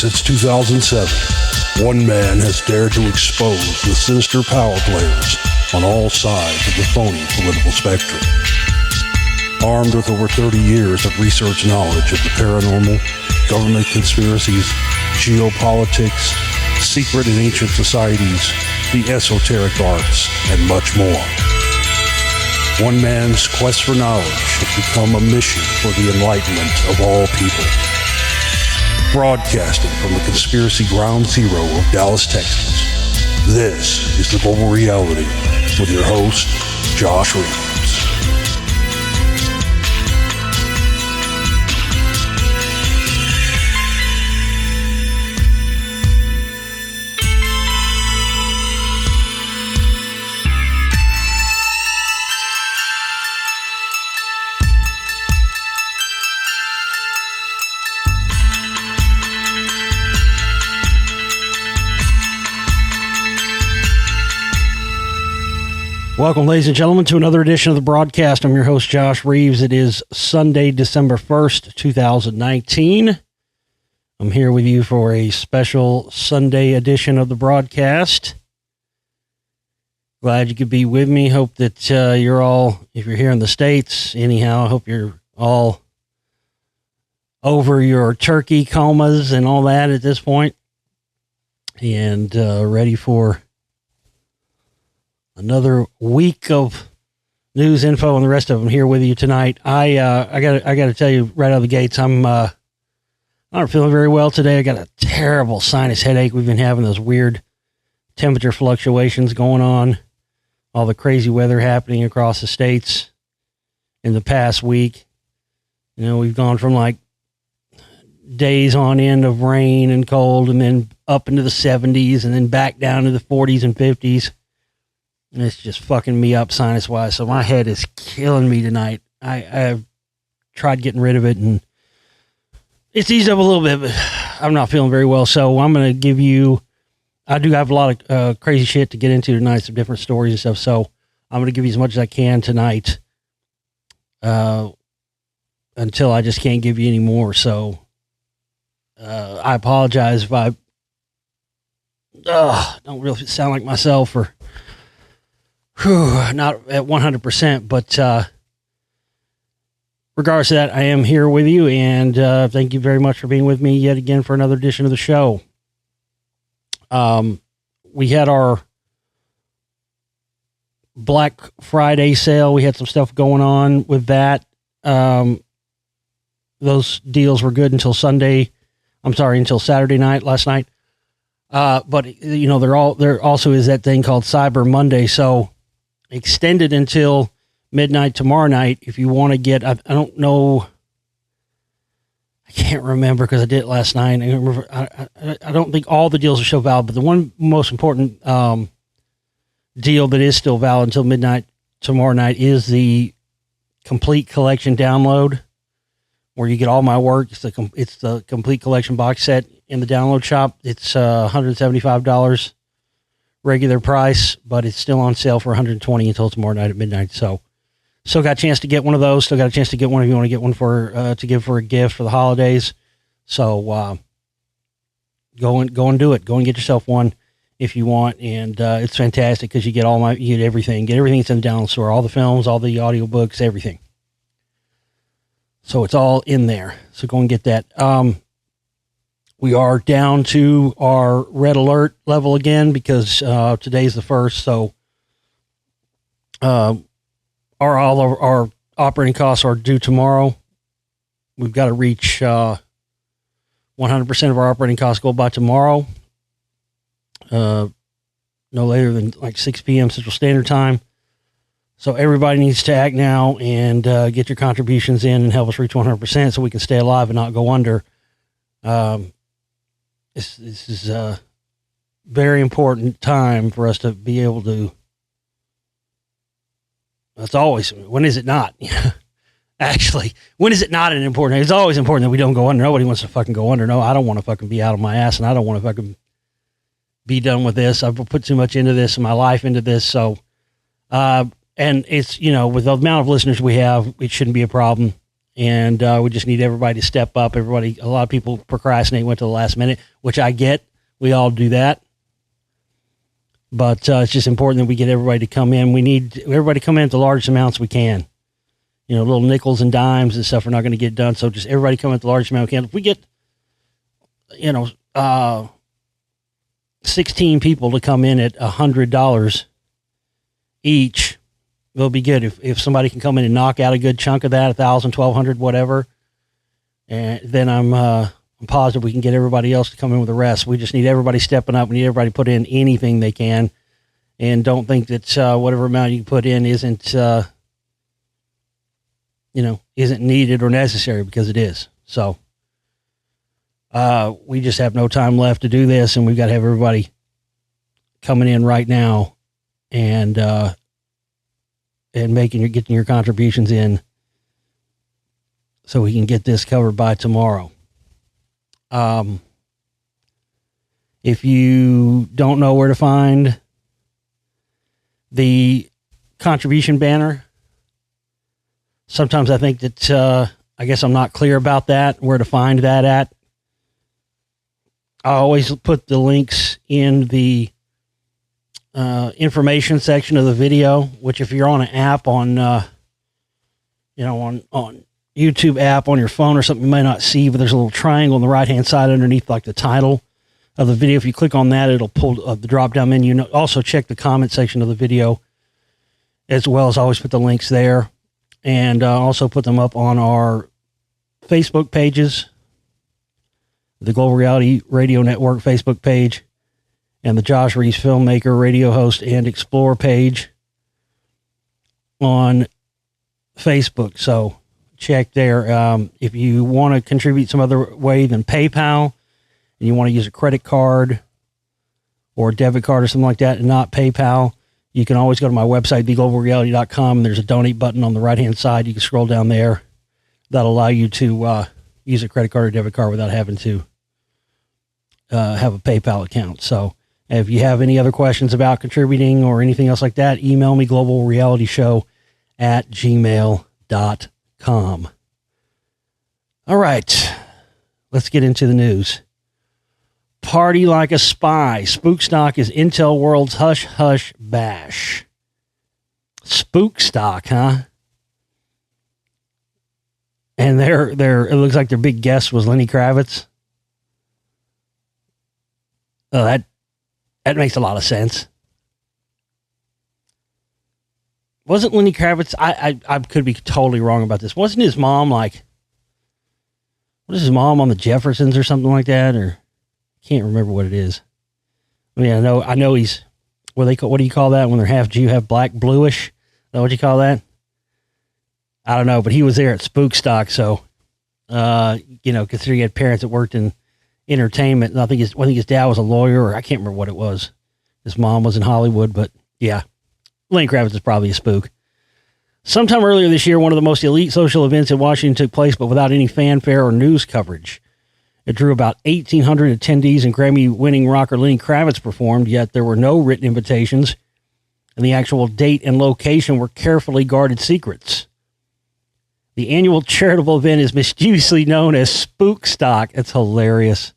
Since 2007, one man has dared to expose the sinister power players on all sides of the phony political spectrum. Armed with over 30 years of research knowledge of the paranormal, government conspiracies, geopolitics, secret and ancient societies, the esoteric arts, and much more. One man's quest for knowledge has become a mission for the enlightenment of all people. Broadcasting from the conspiracy ground zero of Dallas, Texas, this is The Global Reality with your host, Josh Reeves. Welcome, ladies and gentlemen, to another edition of the broadcast. I'm your host, Josh Reeves. It is Sunday, December 1st, 2019. I'm here with you for a special Sunday edition of the broadcast. Glad you could be with me. Hope that you're all, if you're here in the States, anyhow, I hope you're all over your turkey comas and all that at this point and ready for another week of news, info, and the rest of them here with you tonight. I got to tell you right out of the gates, I'm not feeling very well today. I got a terrible sinus headache. We've been having those weird temperature fluctuations going on, all the crazy weather happening across the states in the past week. You know, we've gone from like days on end of rain and cold, and then up into the 70s, and then back down to the 40s and 50s. And it's just fucking me up sinus-wise, so my head is killing me tonight. I've tried getting rid of it, and it's eased up a little bit, but I'm not feeling very well, so I'm going to give you... I do have a lot of crazy shit to get into tonight, some different stories and stuff, so I'm going to give you as much as I can tonight until I just can't give you any more, so I apologize if I don't really sound like myself or... not at 100%, but regardless of that, I am here with you, and thank you very much for being with me yet again for another edition of the show. We had our Black Friday sale. We had some stuff going on with that. Those deals were good until Saturday night, last night. But you know, there also is that thing called Cyber Monday, so extended until midnight tomorrow night. If you want to get, I don't know, I can't remember because I did it last night. I don't think all the deals are still valid, but the one most important deal that is still valid until midnight tomorrow night is the complete collection download, where you get all my work. It's the complete collection box set in the download shop. It's $175 regular price, but it's still on sale for $120 until tomorrow night at midnight. So still got a chance to get one of those. Still got a chance to get one if you want to get one for to give for a gift for the holidays. So go and do it. Go and get yourself one if you want, and it's fantastic because you get everything. Get everything that's in the download store, all the films, all the audiobooks, everything. So it's all in there. So go and get that. We are down to our red alert level again because today's the 1st. So all of our operating costs are due tomorrow. We've got to reach 100% of our operating costs go by tomorrow. No later than like 6 p.m. Central Standard Time. So everybody needs to act now and get your contributions in and help us reach 100% so we can stay alive and not go under. This is a very important time for us to be able to. That's always, when is it not? Actually, when is it not an important? It's always important that we don't go under. Nobody wants to fucking go under. No, I don't want to fucking be out of my ass, and I don't want to fucking be done with this. I've put too much into this and my life into this. So, and it's, you know, with the amount of listeners we have, it shouldn't be a problem. and we just need everybody to step up. A lot of people procrastinate, went to the last minute, which I get. We all do that. But it's just important that we get everybody to come in. We need everybody to come in at the largest amounts we can. Little nickels and dimes and stuff are not going to get done. So just everybody come in at the largest amount we can. If we get, 16 people to come in at $100 each, it'll be good. If somebody can come in and knock out a good chunk of that, 1,000, 1,200, whatever, and then I'm positive we can get everybody else to come in with the rest. We just need everybody stepping up. We need everybody to put in anything they can, and don't think that whatever amount you put in isn't needed or necessary, because it is. So we just have no time left to do this, and we've got to have everybody coming in right now and getting your contributions in so we can get this covered by tomorrow. If you don't know where to find the contribution banner, sometimes I think that, I guess I'm not clear about that, where to find that at. I always put the links in the information section of the video, which if you're on an app on YouTube app on your phone or something, you may not see, but there's a little triangle on the right-hand side underneath like the title of the video. If you click on that, it'll pull the drop-down menu. Also check the comment section of the video as well. As always, put the links there, and also put them up on our Facebook pages, the Global Reality Radio Network Facebook page, and the Josh Reeves Filmmaker, Radio Host, and Explorer page on Facebook. So check there. If you want to contribute some other way than PayPal, and you want to use a credit card or a debit card or something like that and not PayPal, you can always go to my website, theglobalreality.com, and there's a donate button on the right-hand side. You can scroll down there. That'll allow you to use a credit card or debit card without having to have a PayPal account. So if you have any other questions about contributing or anything else like that, email me, globalrealityshow@gmail.com. All right, let's get into the news. Party like a spy. Spookstock is Intel World's Hush Hush Bash. Spookstock, huh? And it looks like their big guest was Lenny Kravitz. Oh, that makes a lot of sense. Wasn't Lenny Kravitz, I could be totally wrong about this. Wasn't his mom what is his mom on the Jeffersons or something like that? Or can't remember what it is. I mean, I know he's, what do you call that when they're half Jew, half black, bluish? Is that what you call that? I don't know, but he was there at Spookstock. So, considering he had parents that worked in entertainment, and I think his dad was a lawyer, or I can't remember what it was. His mom was in Hollywood, but yeah, Lenny Kravitz is probably a spook. Sometime earlier this year, one of the most elite social events in Washington took place, but without any fanfare or news coverage. It drew about 1,800 attendees, and Grammy-winning rocker Lenny Kravitz performed, yet there were no written invitations, and the actual date and location were carefully guarded secrets. The annual charitable event is mischievously known as Spookstock. It's hilarious.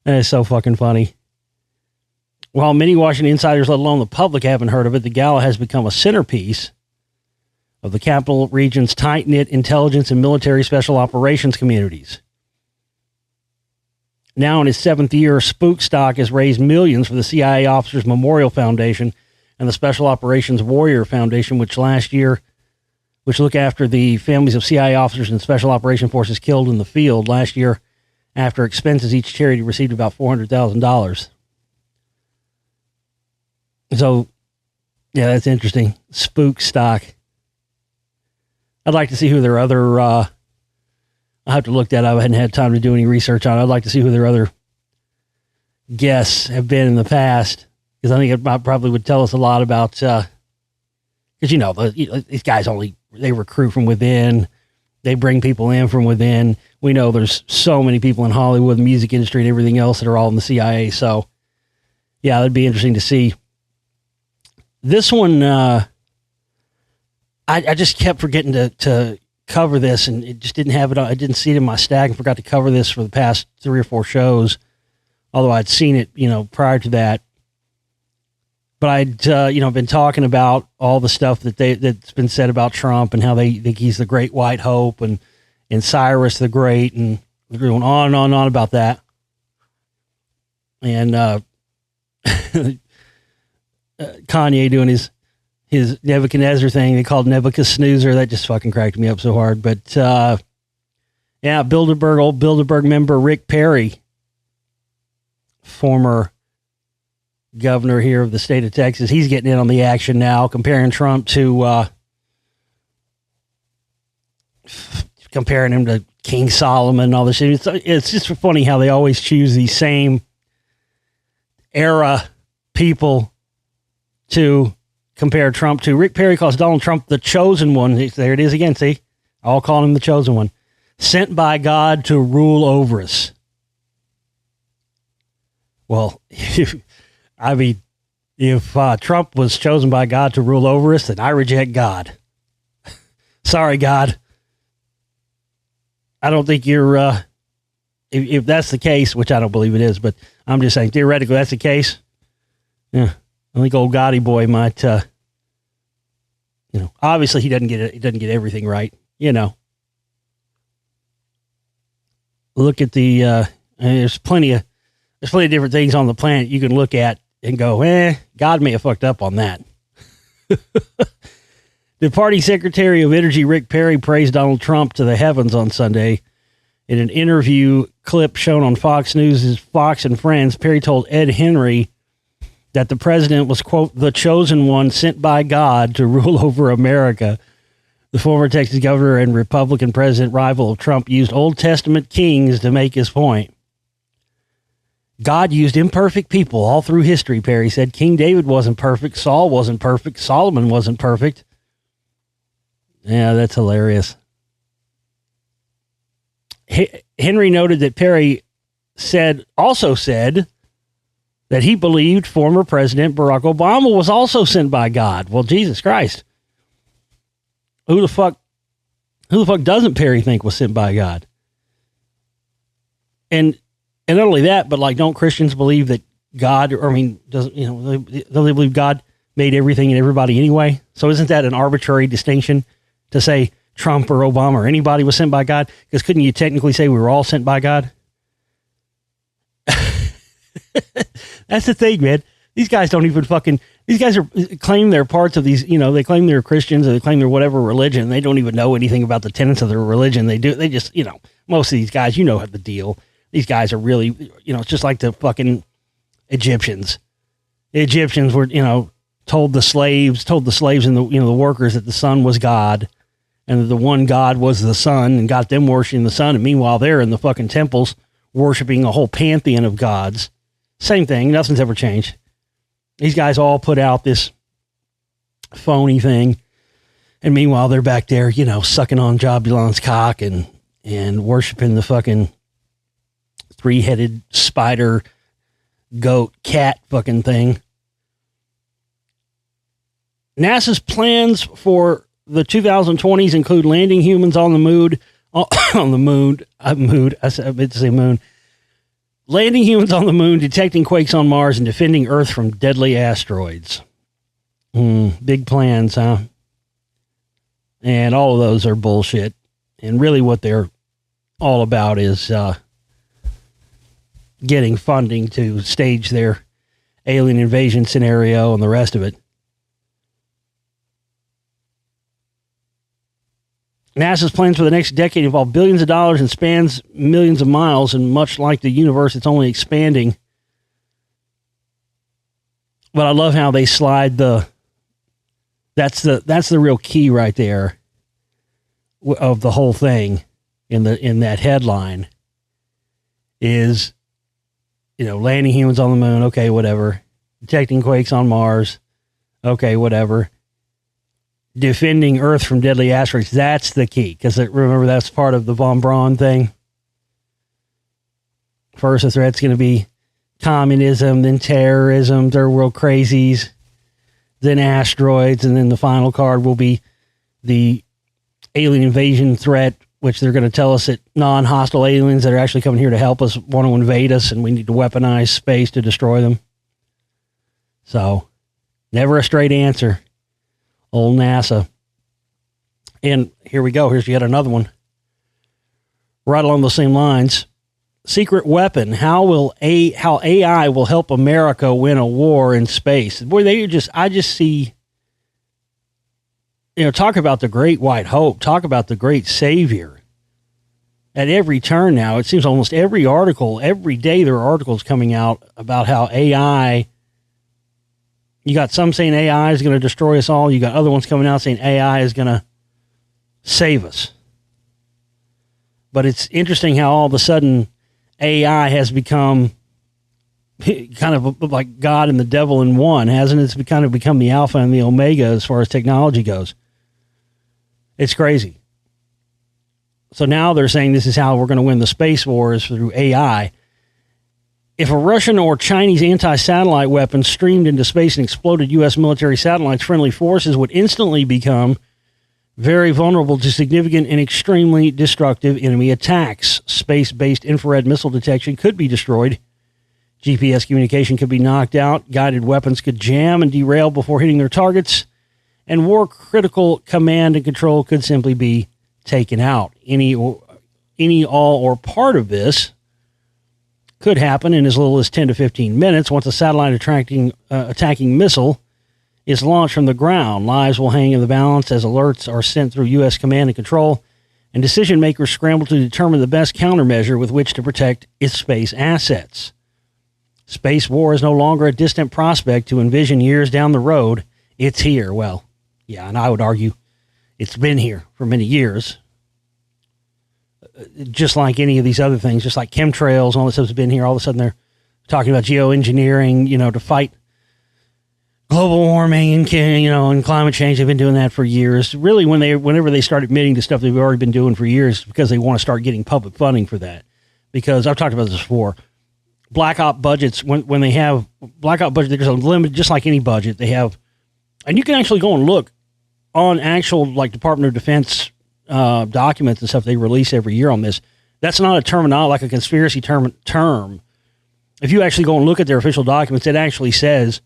That is so fucking funny. While many Washington insiders, let alone the public, haven't heard of it, the gala has become a centerpiece of the capital region's tight-knit intelligence and military special operations communities. Now in its 7th year, Spookstock has raised millions for the CIA Officers Memorial Foundation and the Special Operations Warrior Foundation, which look after the families of CIA officers and Special Operation Forces killed in the field. Last year, after expenses, each charity received about $400,000. So, yeah, that's interesting. Spookstock. I'd like to see who their other, I'll have to look that up. I hadn't had time to do any research on it. I'd like to see who their other guests have been in the past, because I think it probably would tell us a lot about, because, these guys they recruit from within. They bring people in from within. We know there's so many people in Hollywood, the music industry, and everything else that are all in the CIA. So, yeah, it'd be interesting to see. This one, I just kept forgetting to cover this, and it just didn't have it. I didn't see it in my stack and forgot to cover this for the past 3 or 4 shows, although I'd seen it, prior to that. But I'd, been talking about all the stuff that's been said about Trump and how they think he's the great white hope and Cyrus the Great, and we're going on and on and on about that. And Kanye doing his Nebuchadnezzar thing they called Nebuchadnezzar. That just fucking cracked me up so hard. But old Bilderberg member Rick Perry, former governor here of the state of Texas, he's getting in on the action now, comparing Trump to comparing him to King Solomon and all this shit. It's just funny how they always choose these same era people to compare Trump to. Rick Perry calls Donald Trump the chosen one. There it is again. See, I'll call him the chosen one, sent by God to rule over us. Well, if Trump was chosen by God to rule over us, then I reject God. Sorry, God. I don't think you're, if that's the case, which I don't believe it is, but I'm just saying theoretically that's the case. Yeah. I think old Gotti boy might, obviously he doesn't get it. He doesn't get everything right. Look at there's plenty of different things on the planet you can look at and go, God may have fucked up on that. The party Secretary of Energy, Rick Perry, praised Donald Trump to the heavens on Sunday. In an interview clip shown on Fox News' Fox and Friends, Perry told Ed Henry that the president was, quote, the chosen one sent by God to rule over America. The former Texas governor and Republican president rival of Trump used Old Testament kings to make his point. God used imperfect people all through history, Perry said. King David wasn't perfect. Saul wasn't perfect. Solomon wasn't perfect. Yeah, that's hilarious. Henry noted that Perry also said that he believed former President Barack Obama was also sent by God. Well, Jesus Christ. Who the fuck doesn't Perry think was sent by God? And not only that, but don't Christians believe that God, don't they believe God made everything and everybody anyway? So isn't that an arbitrary distinction to say Trump or Obama or anybody was sent by God? Because couldn't you technically say we were all sent by God? That's the thing, man. These guys don't even these guys claim they're parts of these, they claim they're Christians or they claim they're whatever religion. And they don't even know anything about the tenets of their religion. They just, most of these guys, have the deal. These guys are really, it's just like the fucking Egyptians. The Egyptians were, told the slaves and the workers that the sun was God and that the one God was the sun and got them worshiping the sun. And meanwhile, they're in the fucking temples worshiping a whole pantheon of gods. Same thing. Nothing's ever changed. These guys all put out this phony thing. And meanwhile, they're back there, sucking on Jabulon's cock and worshiping the fucking 3-headed spider, goat, cat fucking thing. NASA's plans for the 2020s include landing humans on the moon. Landing humans on the moon, detecting quakes on Mars, and defending Earth from deadly asteroids. Big plans, huh? And all of those are bullshit. And really what they're all about is getting funding to stage their alien invasion scenario and the rest of it. NASA's plans for the next decade involve billions of dollars and spans millions of miles, and much like the universe, it's only expanding. But I love how they slide that's the real key right there of the whole thing in that headline is, landing humans on the moon. Okay, whatever. Detecting quakes on Mars. Okay, whatever. Defending Earth from deadly asteroids. That's the key. Because remember, that's part of the von Braun thing. First, the threat's going to be communism, then terrorism, third world crazies, then asteroids, and then the final card will be the alien invasion threat, which they're going to tell us that non-hostile aliens that are actually coming here to help us want to invade us, and we need to weaponize space to destroy them. So, never a straight answer. Old NASA. And here we go. Here's yet another one. Right along those same lines. Secret weapon. How AI will help America win a war in space. Boy, I just see, talk about the great white hope. Talk about the great savior. At every turn now, it seems almost every article, every day there are articles coming out about how AI, you got some saying AI is going to destroy us all. You got other ones coming out saying AI is going to save us. But it's interesting how all of a sudden AI has become kind of like God and the devil in one, hasn't it? It's kind of become the alpha and the omega as far as technology goes. It's crazy. So now they're saying this is how we're going to win the space wars through AI. If a Russian or Chinese anti-satellite weapon streamed into space and exploded U.S. military satellites, friendly forces would instantly become very vulnerable to significant and extremely destructive enemy attacks. Space-based infrared missile detection could be destroyed. GPS communication could be knocked out. Guided weapons could jam and derail before hitting their targets. And war-critical command and control could simply be taken out. Any, all, or part of this could happen in as little as 10 to 15 minutes once a satellite attacking missile is launched from the ground. Lives will hang in the balance as alerts are sent through U.S. command and control, and decision makers scramble to determine the best countermeasure with which to protect its space assets. Space war is no longer a distant prospect to envision years down the road. It's here. Well, yeah, and I would argue it's been here for many years. Just like any of these other things, just like chemtrails and all this stuff has been here. All of a sudden they're talking about geoengineering, to fight global warming and climate change. They've been doing that for years. Really, whenever they start admitting to stuff they've already been doing for years, because they want to start getting public funding for that. Because I've talked about this before. Black op budgets, when they have black op budget, there's a limit, just like any budget they have. And you can actually go and look on actual Department of Defense documents and stuff they release every year on this. That's not a terminology, like a conspiracy term. If you actually go and look at their official documents, it actually says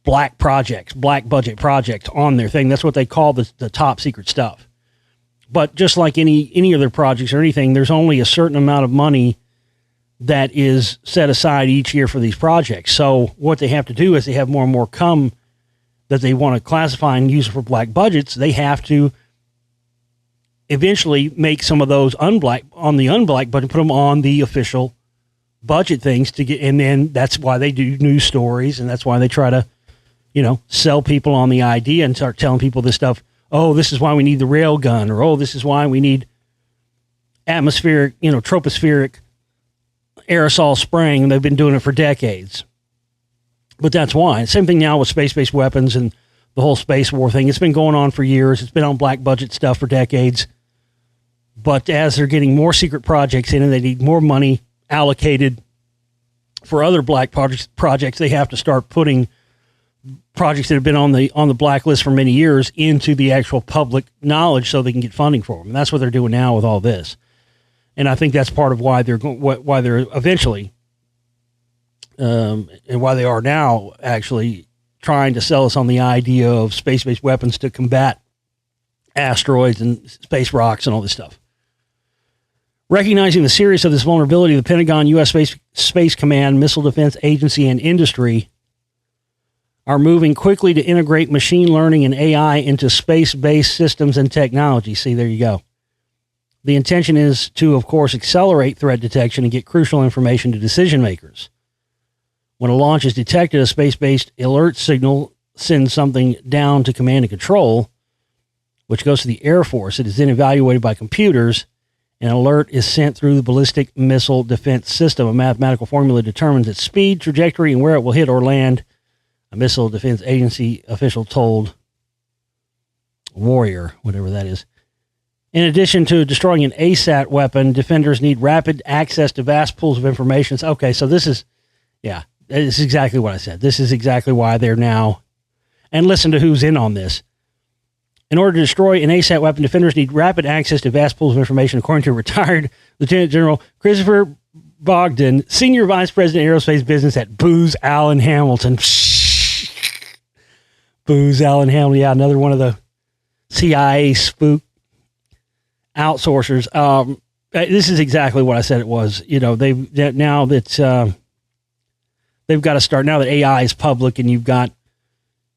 black budget projects on their thing. That's what they call the top secret stuff. But just like any of their projects or anything, there's only a certain amount of money that is set aside each year for these projects. So what they have to do is they have more and more come that they want to classify and use for black budgets. They have to eventually make some of those unblack budget, put them on the official budget things to get, and then that's why they do news stories, and that's why they try to, sell people on the idea and start telling people this stuff. Oh, this is why we need the rail gun, or oh, this is why we need atmospheric, tropospheric aerosol spraying. They've been doing it for decades. But that's why. Same thing now with space-based weapons and the whole space war thing. It's been going on for years. It's been on black budget stuff for decades. But as they're getting more secret projects in and they need more money allocated for other black projects, they have to start putting projects that have been on the blacklist for many years into the actual public knowledge so they can get funding for them. And that's what they're doing now with all this. And I think that's part of why they're eventually and why they are now actually trying to sell us on the idea of space-based weapons to combat asteroids and space rocks and all this stuff. Recognizing the seriousness of this vulnerability, the Pentagon, U.S. Space Command, Missile Defense Agency, and industry are moving quickly to integrate machine learning and AI into space-based systems and technology. See, there you go. The intention is to, of course, accelerate threat detection and get crucial information to decision makers. When a launch is detected, a space-based alert signal sends something down to command and control, which goes to the Air Force. It is then evaluated by computers. An alert is sent through the ballistic missile defense system. A mathematical formula determines its speed, trajectory, and where it will hit or land. A Missile Defense Agency official told Warrior, whatever that is. In addition to destroying an ASAT weapon, defenders need rapid access to vast pools of information. Okay, so this is exactly what I said. This is exactly why they're now, and listen to who's in on this. In order to destroy an ASAT weapon, defenders need rapid access to vast pools of information, according to retired Lieutenant General Christopher Bogdan, Senior Vice President Aerospace Business at Booz Allen Hamilton. Booz Allen Hamilton, yeah, another one of the CIA spook outsourcers. This is exactly what I said it was. You know, they've got to start, now that AI is public and you've got,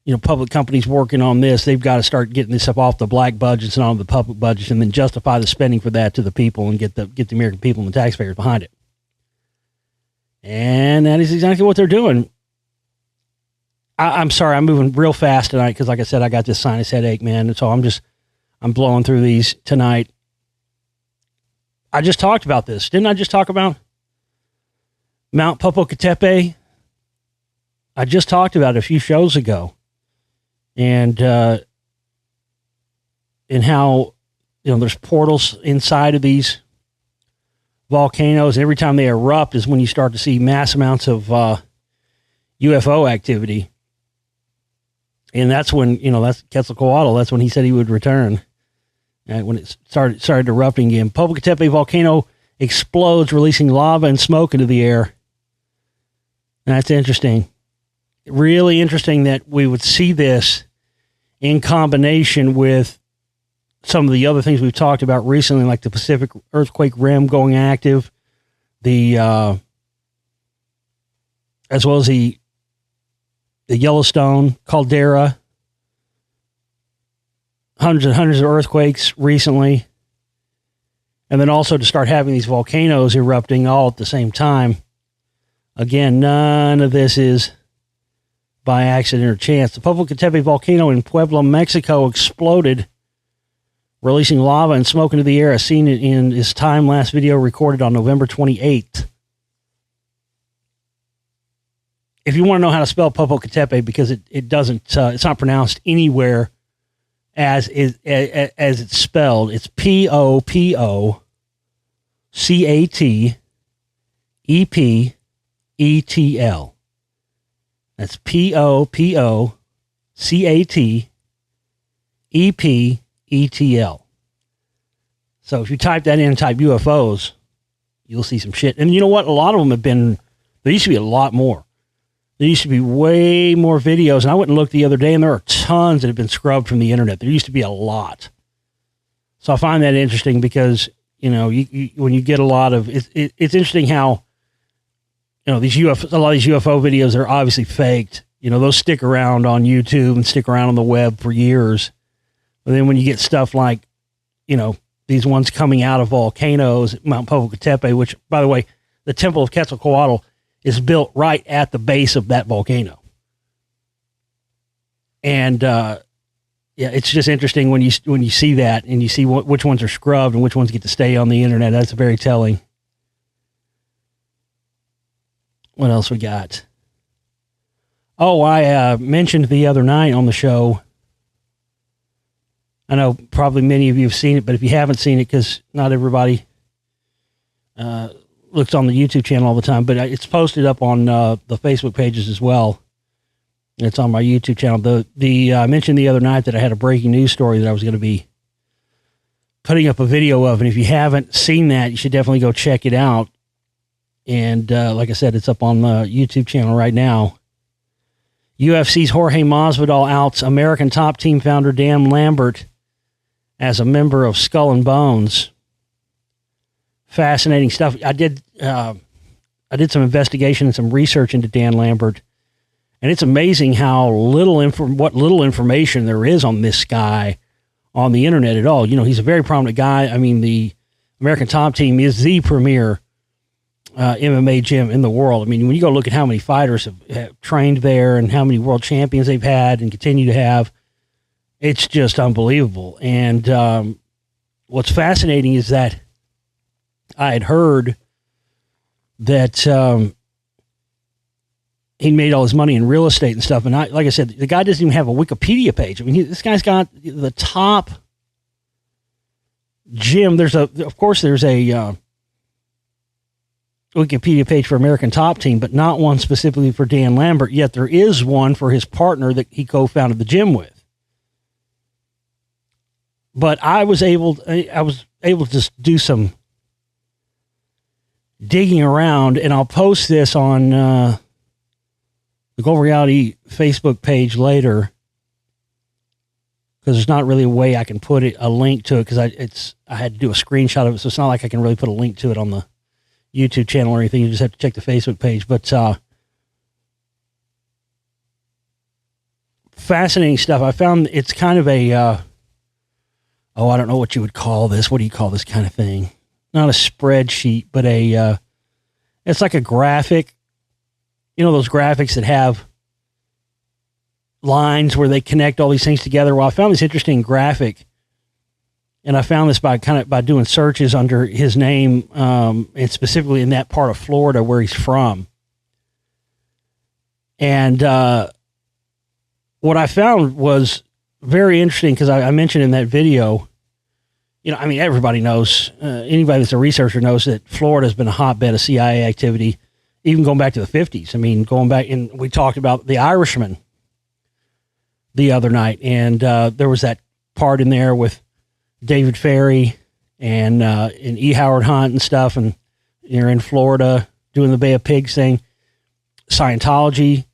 you know, public companies working on this, they've got to start getting this stuff off the black budgets and on the public budgets, and then justify the spending for that to the people and get the American people and the taxpayers behind it. And that is exactly what they're doing. I'm sorry, I'm moving real fast tonight because, like I said, I got this sinus headache, man. And so I'm blowing through these tonight. I just talked about this. Didn't I just talk about Mount Popocatépetl? I just talked about it a few shows ago. And how, you know, there's portals inside of these volcanoes. Every time they erupt is when you start to see mass amounts of UFO activity. And that's when, you know, that's Quetzalcoatl. That's when he said he would return. And when it started erupting again. Popocatépetl volcano explodes, releasing lava and smoke into the air. And that's interesting. Really interesting that we would see this in combination with some of the other things we've talked about recently, like the Pacific earthquake rim going active, as well as the Yellowstone caldera, hundreds and hundreds of earthquakes recently, and then also to start having these volcanoes erupting all at the same time. Again, none of this is by accident or chance. The Popocatépetl volcano in Puebla, Mexico exploded, releasing lava and smoke into the air, as seen in his time-lapse video recorded on November 28th. If you want to know how to spell Popocatépetl, because it doesn't, it's not pronounced anywhere as it's spelled. It's Popocatepetl. That's Popocatepetl. So if you type that in and type UFOs, you'll see some shit. And you know what? A lot of them have been, there used to be a lot more. There used to be way more videos, and I went and looked the other day, and there are tons that have been scrubbed from the internet. There used to be a lot. So I find that interesting because, you know, you when you get a lot of, it's interesting how, you know, a lot of these UFO videos are obviously faked. You know, those stick around on YouTube and stick around on the web for years. But then when you get stuff like, you know, these ones coming out of volcanoes at Mount Popocatépetl, which, by the way, the Temple of Quetzalcoatl is built right at the base of that volcano. And, yeah, it's just interesting when you see that and you see which ones are scrubbed and which ones get to stay on the internet. That's very telling. What else we got? Oh, I mentioned the other night on the show. I know probably many of you have seen it, but if you haven't seen it, because not everybody looks on the YouTube channel all the time, but it's posted up on the Facebook pages as well. It's on my YouTube channel. I mentioned the other night that I had a breaking news story that I was going to be putting up a video of, and if you haven't seen that, you should definitely go check it out. And like I said, it's up on the YouTube channel right now. UFC's Jorge Masvidal outs American Top Team founder Dan Lambert as a member of Skull and Bones. Fascinating stuff. I did some investigation and some research into Dan Lambert, and it's amazing how what little information there is on this guy on the internet at all. You know, he's a very prominent guy. I mean, the American Top Team is the premier MMA gym in the world. I mean, when you go look at how many fighters have trained there and how many world champions they've had and continue to have, it's just unbelievable. And what's fascinating is that I had heard that he made all his money in real estate and stuff. And like I said, the guy doesn't even have a Wikipedia page. I mean, this guy's got the top gym. There's a Wikipedia page for American Top Team, but not one specifically for Dan Lambert, yet there is one for his partner that he co-founded the gym with. But I was able to just do some digging around, and I'll post this on the Gold Reality Facebook page later, because there's not really a way I can put a link to it, because I had to do a screenshot of it, so it's not like I can really put a link to it on the YouTube channel or anything. You just have to check the Facebook page. But fascinating stuff. I found it's kind of a I don't know what you would call this. What do you call this kind of thing? Not a spreadsheet, but it's like a graphic. You know those graphics that have lines where they connect all these things together? Well, I found this interesting graphic, and I found this by doing searches under his name, and specifically in that part of Florida where he's from. And what I found was very interesting, because I mentioned in that video, you know, I mean, everybody knows, anybody that's a researcher knows that Florida has been a hotbed of CIA activity, even going back to the 50s. I mean, going back, and we talked about the Irishman the other night, and there was that part in there with David Ferry and E. Howard Hunt and stuff, and you're in Florida doing the Bay of Pigs thing. Scientology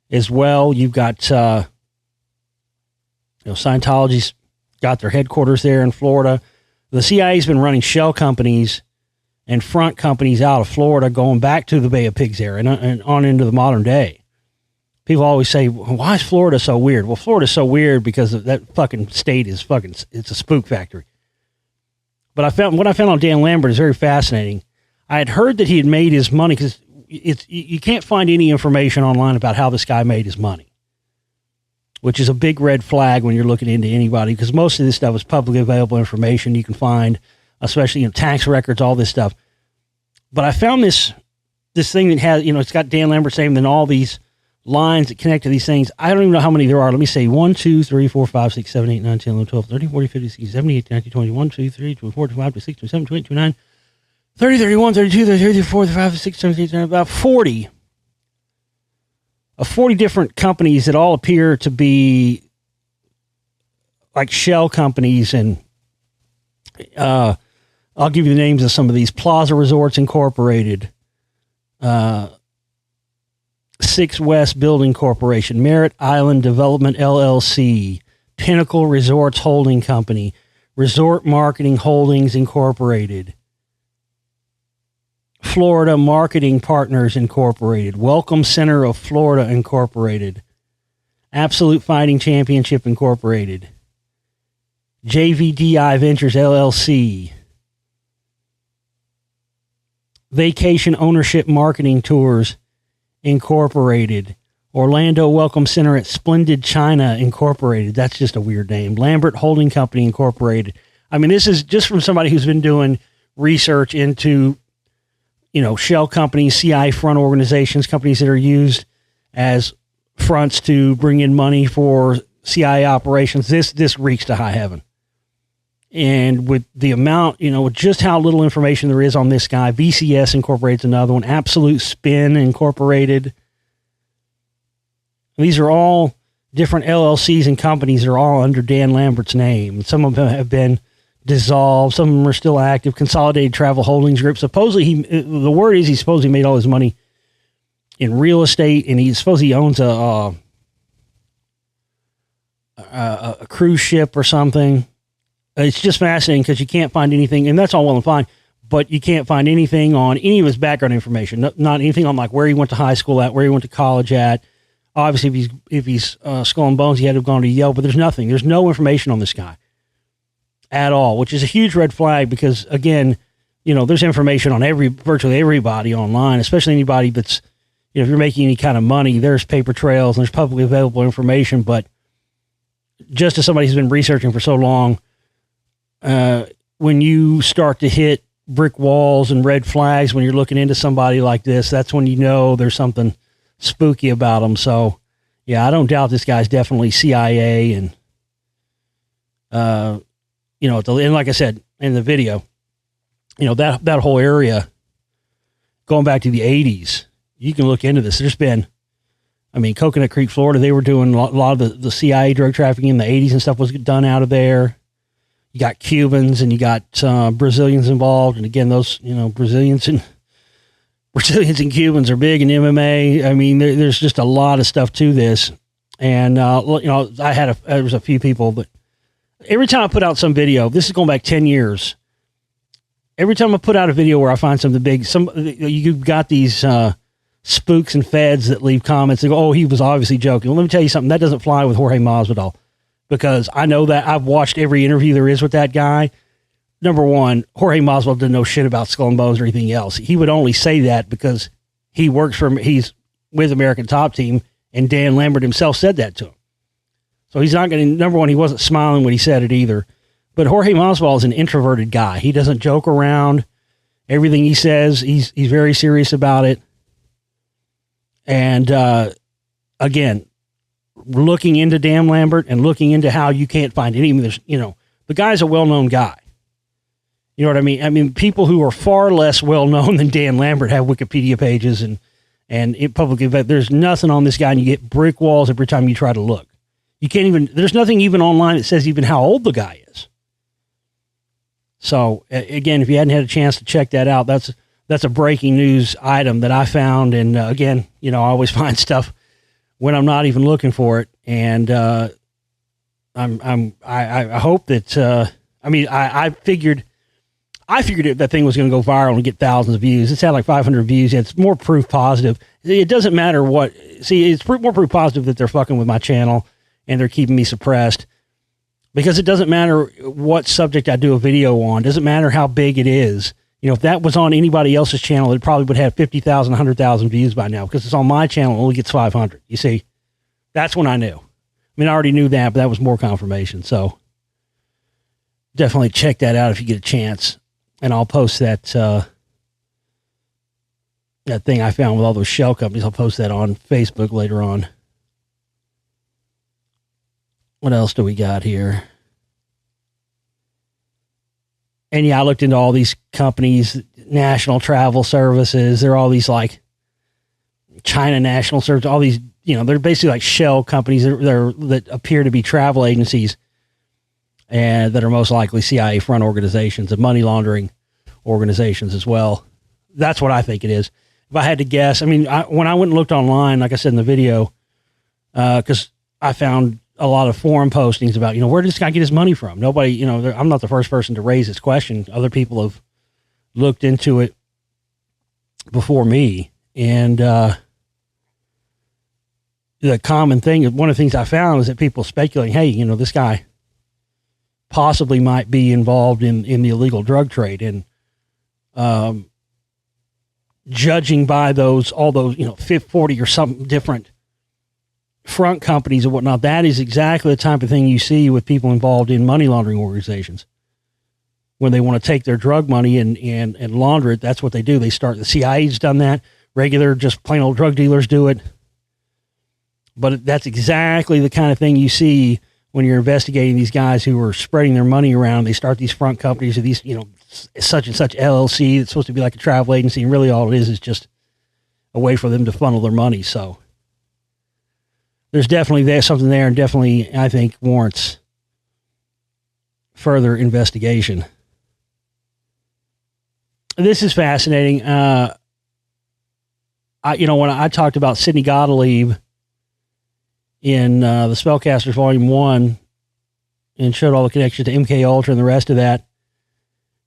as well. You've got Scientology's got their headquarters there in Florida. The CIA's been running shell companies and front companies out of Florida going back to the Bay of Pigs area and on into the modern day. People always say, why is Florida so weird? Well, Florida's so weird because of that fucking state is it's a spook factory. But what I found on Dan Lambert is very fascinating. I had heard that he had made his money, because you can't find any information online about how this guy made his money, which is a big red flag when you're looking into anybody, because most of this stuff is publicly available information you can find, especially tax records, all this stuff. But I found this thing that has, it's got Dan Lambert's name, and then all these lines that connect to these things. I don't even know how many there are. Let me say 1, 2, 3, 4, 5, 6, 7, 8, 9, 10, 11, 12, 13, 14, 15, 16, 17, 18, 19, 20, 1, 2, 3, 24, 25, 26, 27, 28, 29, 30, 31, 32, 33, 34, 35, 36, 37, 38, about 40. 40 different companies that all appear to be like shell companies. And I'll give you the names of some of these. Plaza Resorts Incorporated, 6 West Building Corporation, Merritt Island Development LLC, Pinnacle Resorts Holding Company, Resort Marketing Holdings Incorporated, Florida Marketing Partners Incorporated, Welcome Center of Florida Incorporated, Absolute Fighting Championship Incorporated, JVDI Ventures LLC, Vacation Ownership Marketing Tours Incorporated, Orlando Welcome Center at Splendid China Incorporated. That's just a weird name. Lambert Holding Company Incorporated. I mean, this is just from somebody who's been doing research into shell companies, CI front organizations, companies that are used as fronts to bring in money for CIA operations. This reeks to high heaven. And with the amount, with just how little information there is on this guy, VCS Incorporated is another one, Absolute Spin Incorporated. These are all different LLCs and companies that are all under Dan Lambert's name. Some of them have been dissolved. Some of them are still active. Consolidated Travel Holdings Group. Supposedly, the word is he supposedly made all his money in real estate, and he supposedly owns a cruise ship or something. It's just fascinating because you can't find anything, and that's all well and fine, but you can't find anything on any of his background information. Not anything on like where he went to high school at, where he went to college at. Obviously, if he's Skull and Bones, he had to have gone to Yale, but there's nothing. There's no information on this guy at all, which is a huge red flag because, again, there's information on virtually everybody online, especially anybody that's, if you're making any kind of money, there's paper trails and there's publicly available information. But just as somebody who's been researching for so long, when you start to hit brick walls and red flags, when you're looking into somebody like this, that's when there's something spooky about them. So, yeah, I don't doubt this guy's definitely CIA and, and like I said in the video, that whole area going back to the 80s, you can look into this. There's been, Coconut Creek, Florida, they were doing a lot of the CIA drug trafficking in the 80s and stuff was done out of there. you got Cubans and you got Brazilians involved. And again, those, Brazilians and Cubans are big in MMA. I mean, there's just a lot of stuff to this. And, there was a few people, but every time I put out some video, this is going back 10 years. Every time I put out a video where I find something big, you've got these spooks and feds that leave comments and go, oh, he was obviously joking. Well, let me tell you something. That doesn't fly with Jorge Masvidal, because I know that I've watched every interview there is with that guy. Number one, Jorge Masvidal didn't know shit about Skull and Bones or anything else. He would only say that because he's with American Top Team, and Dan Lambert himself said that to him. So he's not going to, number one, he wasn't smiling when he said it either. But Jorge Masvidal is an introverted guy. He doesn't joke around. Everything he says, he's very serious about it. And again, looking into Dan Lambert and looking into how you can't find any, the guy's a well-known guy. You know what I mean? I mean, people who are far less well-known than Dan Lambert have Wikipedia pages and publicly, but there's nothing on this guy, and you get brick walls every time you try to look. You can't even, there's nothing even online that says even how old the guy is. So again, if you hadn't had a chance to check that out, that's a breaking news item that I found. And again, I always find stuff when I'm not even looking for it. And I hope that, I figured that thing was going to go viral and get thousands of views. It's had like 500 views. It's more proof positive. It doesn't matter it's more proof positive that they're fucking with my channel and they're keeping me suppressed, because it doesn't matter what subject I do a video on. It doesn't matter how big it is. If that was on anybody else's channel, it probably would have 50,000, 100,000 views by now, because it's on my channel. It only gets 500. You see, that's when I knew. I already knew that, but that was more confirmation. So definitely check that out if you get a chance. And I'll post that thing I found with all those shell companies. I'll post that on Facebook later on. What else do we got here? And yeah, I looked into all these companies, National Travel Services. They're all these like China National Service, all these, they're basically like shell companies that appear to be travel agencies, and that are most likely CIA front organizations and money laundering organizations as well. That's what I think it is. If I had to guess, when I went and looked online, like I said in the video, because I found a lot of forum postings about, where did this guy get his money from? Nobody, I'm not the first person to raise this question. Other people have looked into it before me. And the common thing, one of the things I found is that people speculating, hey, this guy possibly might be involved in the illegal drug trade. And judging by all those 40 or something different front companies and whatnot, that is exactly the type of thing you see with people involved in money laundering organizations. When they want to take their drug money and launder it, that's what they do. They start, the CIA's done that. Regular, just plain old drug dealers do it. But that's exactly the kind of thing you see when you're investigating these guys who are spreading their money around. They start these front companies or these, such and such LLC. It's supposed to be like a travel agency, and really all it is just a way for them to funnel their money. So there's definitely something there, and definitely, I think, warrants further investigation. This is fascinating. When I talked about Sidney Gottlieb in the Spellcasters Volume 1 and showed all the connections to MK Ultra and the rest of that.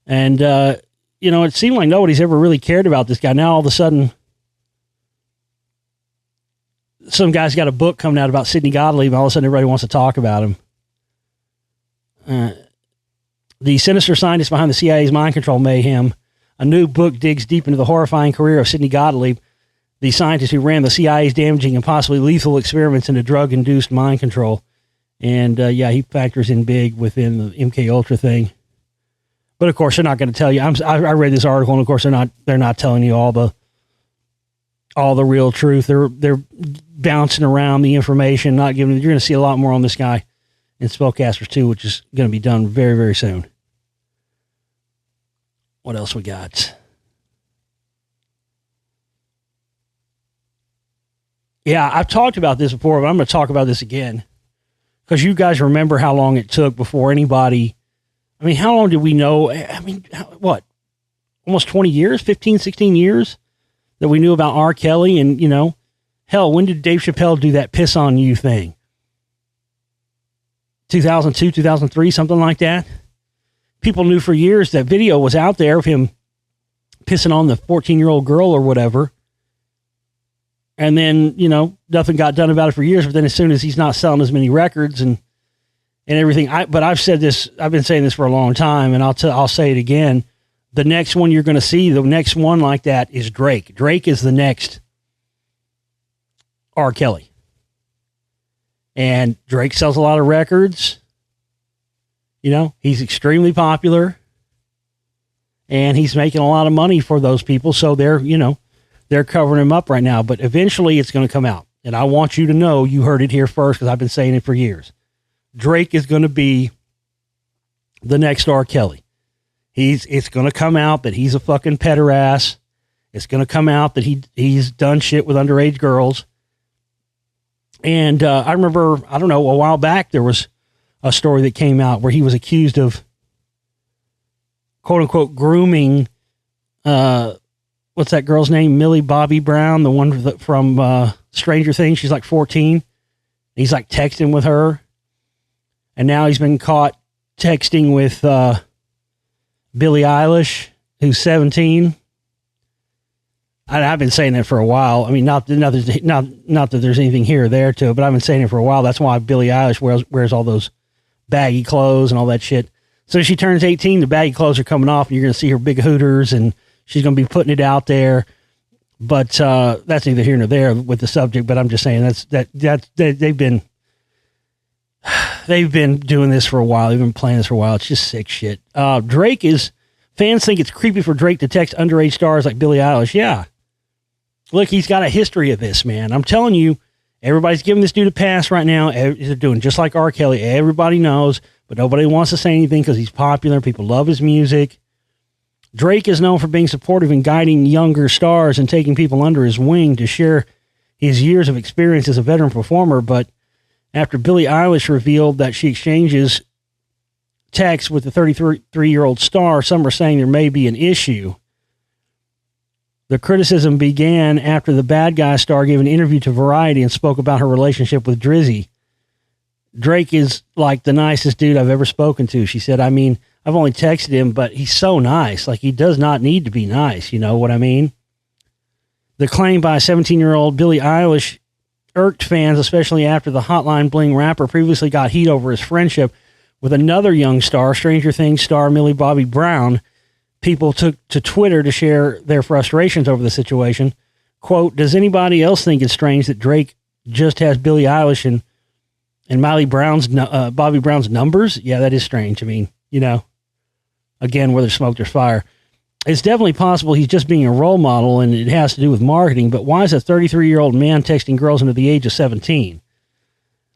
And, it seemed like nobody's ever really cared about this guy. Now, all of a sudden, some guy's got a book coming out about Sidney Gottlieb, and all of a sudden everybody wants to talk about him. The sinister scientist behind the CIA's mind control mayhem. A new book digs deep into the horrifying career of Sidney Gottlieb, the scientist who ran the CIA's damaging and possibly lethal experiments into drug-induced mind control. And, he factors in big within the MK Ultra thing. But, of course, they're not going to tell you. I read this article, and, of course, they're not telling you all the real truth. They're bouncing around the information, not giving. You're going to see a lot more on this guy in Spellcasters 2, which is going to be done very, very soon. What else we got? Yeah, I've talked about this before, but I'm going to talk about this again, because you guys remember how long it took before anybody I mean, how long did we know? I mean, what? Almost 20 years, 15, 16 years that we knew about R. Kelly. And, hell, when did Dave Chappelle do that piss on you thing? 2002, 2003, something like that. People knew for years that video was out there of him pissing on the 14-year-old girl or whatever. And then, nothing got done about it for years. But then as soon as he's not selling as many records and everything, but I've said this, I've been saying this for a long time, and I'll say it again. The next one you're going to see, the next one like that is Drake. Drake is the next R. Kelly. And Drake sells a lot of records. He's extremely popular. And he's making a lot of money for those people. So they're covering him up right now. But eventually it's going to come out. And I want you to know you heard it here first because I've been saying it for years. Drake is going to be the next R. Kelly. It's going to come out that he's a fucking pederast. It's going to come out that he's done shit with underage girls. And I remember, I don't know, a while back, there was a story that came out where he was accused of, quote unquote, grooming, what's that girl's name? Millie Bobby Brown, the one from Stranger Things. She's like 14. He's like texting with her. And now he's been caught texting with Billie Eilish, who's 17. I've been saying that for a while. I mean, not that there's anything here or there to it, but I've been saying it for a while. That's why Billie Eilish wears all those baggy clothes and all that shit. So she turns 18, the baggy clothes are coming off, and you're going to see her big hooters, and she's going to be putting it out there. But that's neither here nor there with the subject. But I'm just saying they've been doing this for a while. They've been playing this for a while. It's just sick shit. Fans think it's creepy for Drake to text underage stars like Billie Eilish. Yeah. Look, he's got a history of this, man. I'm telling you, everybody's giving this dude a pass right now. They're doing just like R. Kelly. Everybody knows, but nobody wants to say anything because he's popular. People love his music. Drake is known for being supportive and guiding younger stars and taking people under his wing to share his years of experience as a veteran performer. But after Billie Eilish revealed that she exchanges texts with the 33-year-old star, some are saying there may be an issue. The criticism began after the bad guy star gave an interview to Variety and spoke about her relationship with Drizzy. Drake is like the nicest dude I've ever spoken to. She said, I mean, I've only texted him, but he's so nice. Like, he does not need to be nice. You know what I mean? The claim by 17-year-old Billie Eilish irked fans, especially after the Hotline Bling rapper previously got heat over his friendship with another young star, Stranger Things star Millie Bobby Brown. People took to Twitter to share their frustrations over the situation. Quote, does anybody else think it's strange that Drake just has Billie Eilish and Bobby Brown's numbers? Yeah, that is strange. I mean, again, where there's smoke, there's fire. It's definitely possible he's just being a role model and it has to do with marketing, but why is a 33-year-old man texting girls under the age of 17?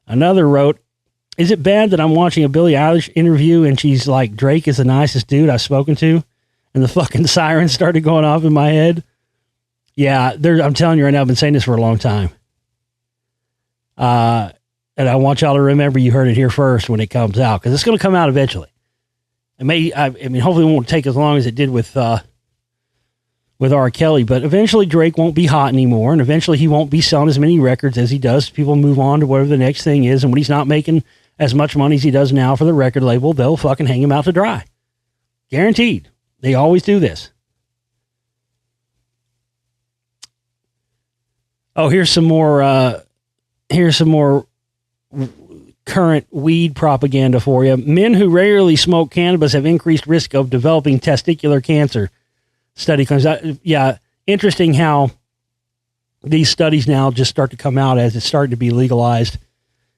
Another wrote, is it bad that I'm watching a Billie Eilish interview and she's like, Drake is the nicest dude I've spoken to? And the fucking sirens started going off in my head. Yeah, I'm telling you right now, I've been saying this for a long time. And I want y'all to remember you heard it here first when it comes out, because it's going to come out eventually. I mean, hopefully it won't take as long as it did with R. Kelly, but eventually Drake won't be hot anymore, and eventually he won't be selling as many records as he does. People move on to whatever the next thing is, and when he's not making as much money as he does now for the record label, they'll fucking hang him out to dry. Guaranteed. They always do this. Oh, here's some more current weed propaganda for you. Men who regularly smoke cannabis have increased risk of developing testicular cancer. Study comes out. Yeah, interesting how these studies now just start to come out as it's starting to be legalized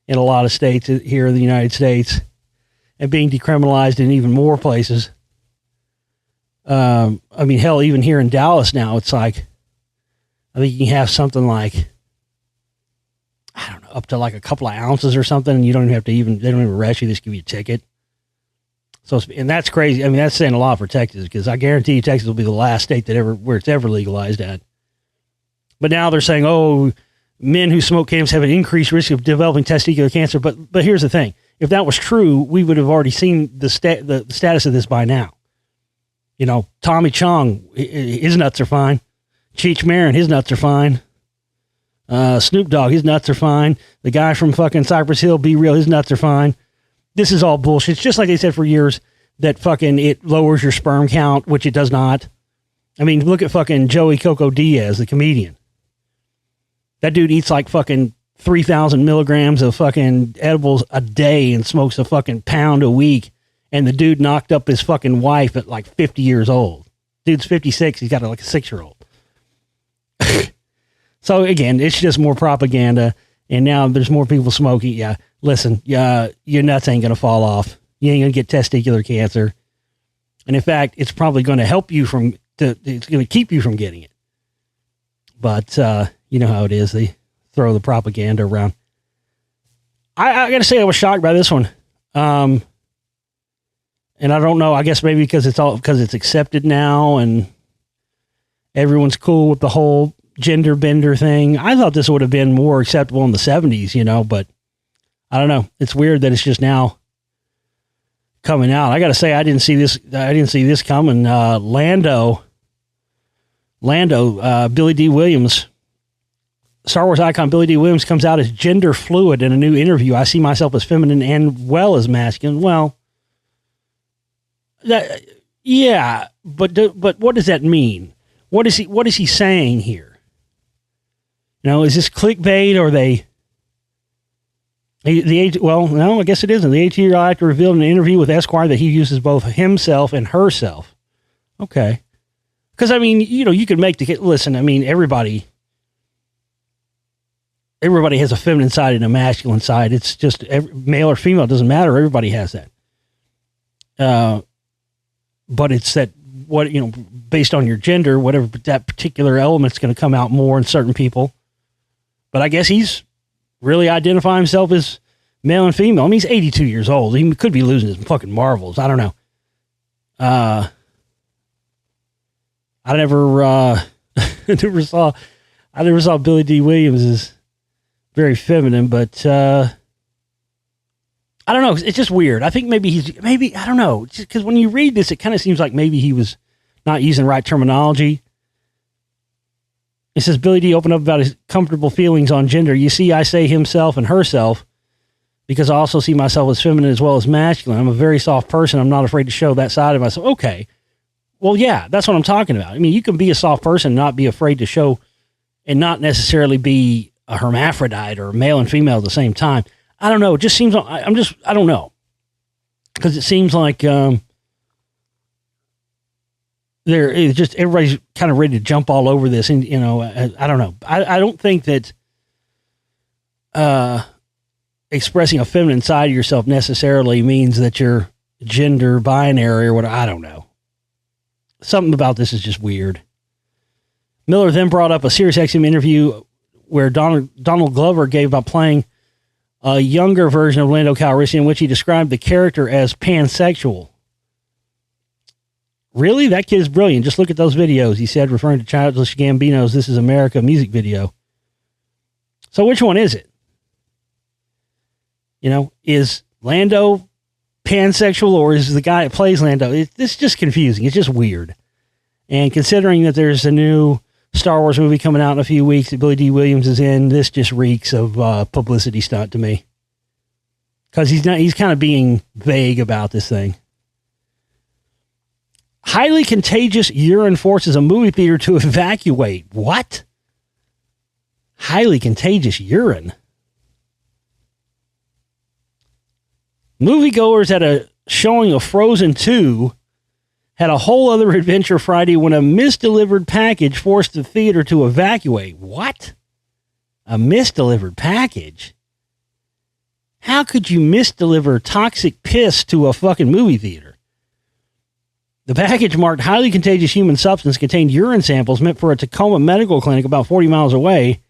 in a lot of states here in the United States and being decriminalized in even more places. I mean, hell, even here in Dallas now, it's like, I think you can have something like, I don't know, up to like a couple of ounces or something, and you don't even have to they don't even arrest you, they just give you a ticket. So, and that's crazy. I mean, that's saying a lot for Texas, because I guarantee you Texas will be the last state where it's ever legalized at. But now they're saying, oh, men who smoke cannabis have an increased risk of developing testicular cancer. But here's the thing. if that was true, we would have already seen the status of this by now. You know, Tommy Chong, his nuts are fine. Cheech Marin, his nuts are fine. Snoop Dogg, his nuts are fine. The guy from fucking Cypress Hill, Be Real, his nuts are fine. This is all bullshit. It's just like they said for years that fucking it lowers your sperm count, which it does not. I mean, look at fucking Joey Coco Diaz, the comedian. That dude eats like fucking 3,000 milligrams of fucking edibles a day and smokes a fucking pound a week. And the dude knocked up his fucking wife at like 50 years old. Dude's 56. He's got like a 6-year-old. So again, it's just more propaganda. And now there's more people smoking. Yeah. Listen, your nuts ain't going to fall off. You ain't going to get testicular cancer. And in fact, it's probably going to help you it's going to keep you from getting it. But, you know how it is. They throw the propaganda around. I got to say, I was shocked by this one. And I don't know, I guess maybe because it's accepted now and everyone's cool with the whole gender bender thing. I thought this would have been more acceptable in the 70s, you know, but I don't know. It's weird that it's just now coming out. I got to say, I didn't see this coming. Lando, Billy D. Williams, Star Wars icon Billy D. Williams comes out as gender fluid in a new interview. I see myself as feminine and well as masculine. Well, yeah, but what does that mean? What is he saying here? You know, is this clickbait or well, no, I guess it isn't. The 18-year-old actor revealed in an interview with Esquire that he uses both himself and herself. Okay. Because, I mean, you know, you could make listen, I mean, everybody has a feminine side and a masculine side. It's just male or female, it doesn't matter. Everybody has that. But it's that, what, you know, based on your gender, whatever that particular element's going to come out more in certain people. But I guess he's really identifying himself as male and female. I mean, he's 82 years old. He could be losing his fucking marbles. I don't know. I never saw Billy D. Williams as very feminine, but I don't know. It's just weird. I think maybe I don't know. Because when you read this, it kind of seems like maybe he was not using the right terminology. It says Billy D opened up about his comfortable feelings on gender. You see, I say himself and herself because I also see myself as feminine as well as masculine. I'm a very soft person. I'm not afraid to show that side of myself. Okay. Well, yeah, that's what I'm talking about. I mean, you can be a soft person and not be afraid to show and not necessarily be a hermaphrodite or male and female at the same time. I don't know. It just seems, I don't know. Because it seems like it's just everybody's kind of ready to jump all over this. And, you know, I don't know. I don't think that expressing a feminine side of yourself necessarily means that you're gender binary or whatever. I don't know. Something about this is just weird. Miller then brought up a SiriusXM interview where Donald Glover gave about playing a younger version of Lando Calrissian, in which he described the character as pansexual. Really? That kid is brilliant. Just look at those videos, he said, referring to Childish Gambino's This Is America music video. So which one is it? You know, is Lando pansexual or is the guy that plays Lando? It's just confusing. It's just weird. And considering that there's a new Star Wars movie coming out in a few weeks that Billy D. Williams is in, this just reeks of publicity stunt to me. Because he's kind of being vague about this thing. Highly contagious urine forces a movie theater to evacuate. What? Highly contagious urine? Moviegoers at a showing of Frozen 2 had a whole other adventure Friday when a misdelivered package forced the theater to evacuate. What? A misdelivered package? How could you misdeliver toxic piss to a fucking movie theater? The package marked highly contagious human substance contained urine samples meant for a Tacoma medical clinic about 40 miles away.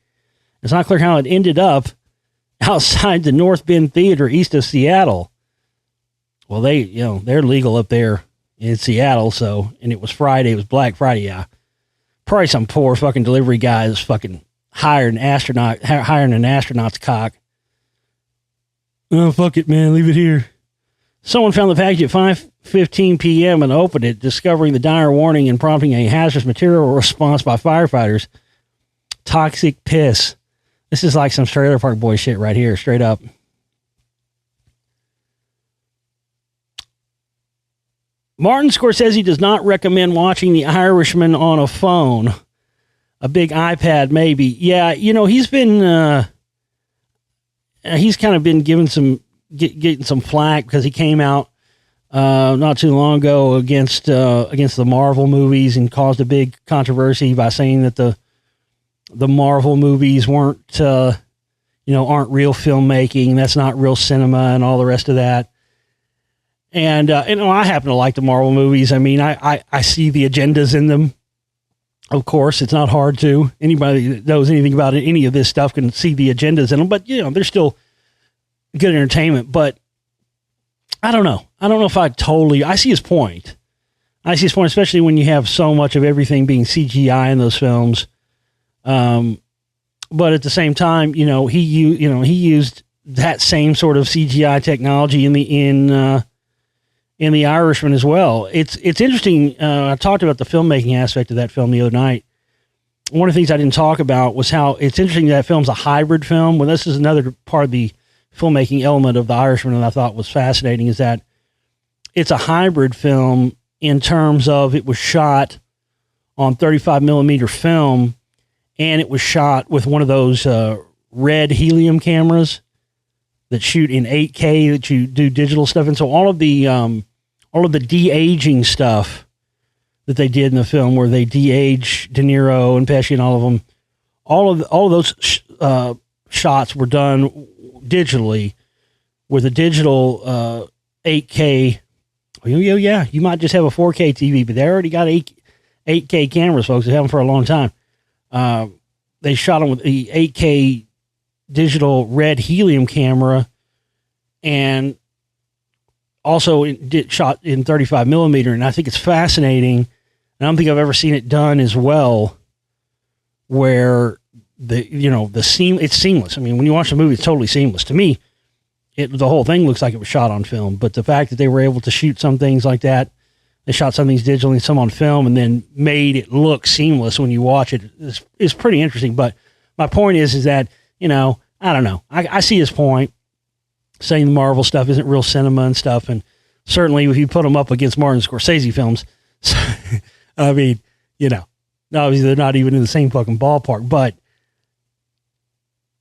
It's not clear how it ended up outside the North Bend Theater east of Seattle. Well, they're legal up there in Seattle, and it was Friday. It was Black Friday, yeah. Probably some poor fucking delivery guy that's fucking hiring an astronaut's cock. Oh, fuck it, man. Leave it here. Someone found the package at 5:15 p.m. and opened it, discovering the dire warning and prompting a hazardous material response by firefighters. Toxic piss. This is like some Trailer Park Boy shit right here, straight up. Martin Scorsese does not recommend watching The Irishman on a phone. A big iPad, maybe. Yeah, he's been... he's kind of been given getting some flack because he came out not too long ago against the Marvel movies and caused a big controversy by saying that the Marvel movies aren't real filmmaking. That's not real cinema and all the rest of that. And I happen to like the Marvel movies. I mean, I see the agendas in them. Of course, it's not hard to. Anybody that knows anything about any of this stuff can see the agendas in them, but they're still good entertainment. But I don't know. I don't know if I see his point. I see his point, especially when you have so much of everything being CGI in those films. But at the same time, he used that same sort of CGI technology in The Irishman as well. It's interesting. I talked about the filmmaking aspect of that film the other night. One of the things I didn't talk about was how it's interesting that film's a hybrid film. Well, this is another part of the filmmaking element of The Irishman that I thought was fascinating, is that it's a hybrid film in terms of it was shot on 35 millimeter film, and it was shot with one of those red helium cameras that shoot in 8K that you do digital stuff. And so all of the de-aging stuff that they did in the film, where they de-age De Niro and Pesci and all of them, all of those shots were done digitally with a digital 8K. Yeah, you might just have a 4K TV, but they already got 8K cameras, folks. They have them for a long time. They shot them with the 8K digital red helium camera, and also shot in 35 millimeter. And I think it's fascinating. I don't think I've ever seen it done as well, where it's seamless. I mean, when you watch the movie, it's totally seamless. To me, the whole thing looks like it was shot on film, but the fact that they were able to shoot some things like that, they shot some things digitally, some on film, and then made it look seamless when you watch it, is pretty interesting. But my point is that, I don't know. I see his point, saying the Marvel stuff isn't real cinema and stuff. And certainly if you put them up against Martin Scorsese films, I mean, obviously they're not even in the same fucking ballpark, but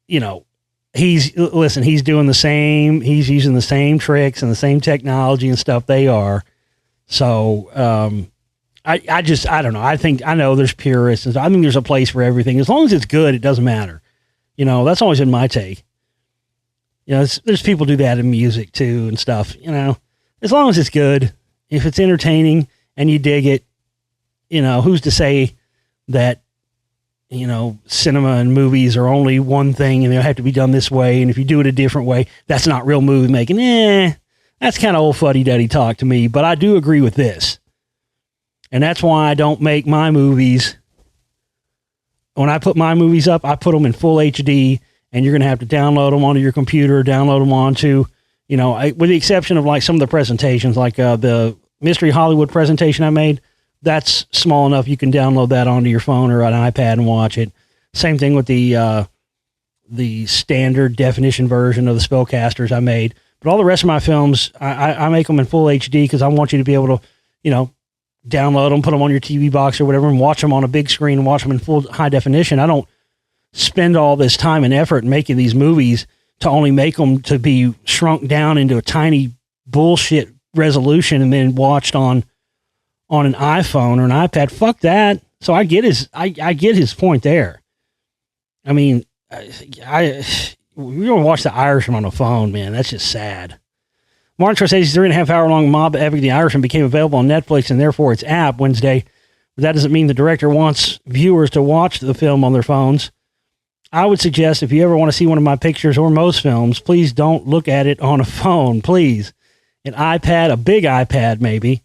he's doing the same, he's using the same tricks and the same technology and stuff they are. So, I don't know. I know there's purists, and I think there's a place for everything. As long as it's good, it doesn't matter. That's always been my take. There's people do that in music too and stuff, as long as it's good, if it's entertaining and you dig it, who's to say that, cinema and movies are only one thing and they'll have to be done this way. And if you do it a different way, that's not real movie making. That's kind of old fuddy-duddy talk to me, but I do agree with this. And that's why I don't make my movies. When I put my movies up, I put them in full HD, and you're going to have to download them onto your computer, download them onto, with the exception of like some of the presentations, like the Mystery Hollywood presentation I made, that's small enough you can download that onto your phone or an iPad and watch it. Same thing with the standard definition version of the Spellcasters I made. But all the rest of my films, I make them in full HD because I want you to be able to, download them, put them on your TV box or whatever, and watch them on a big screen and watch them in full high definition. I don't spend all this time and effort making these movies to only make them to be shrunk down into a tiny bullshit resolution and then watched on an iPhone or an iPad. Fuck that. So I get his point there. I mean, we're going to watch The Irishman on a phone, man. That's just sad. Martin Scorsese's 3.5 hour long mob epic The Irishman became available on Netflix and therefore its app Wednesday. But that doesn't mean the director wants viewers to watch the film on their phones. I would suggest if you ever want to see one of my pictures or most films, please don't look at it on a phone, please. An iPad, a big iPad maybe.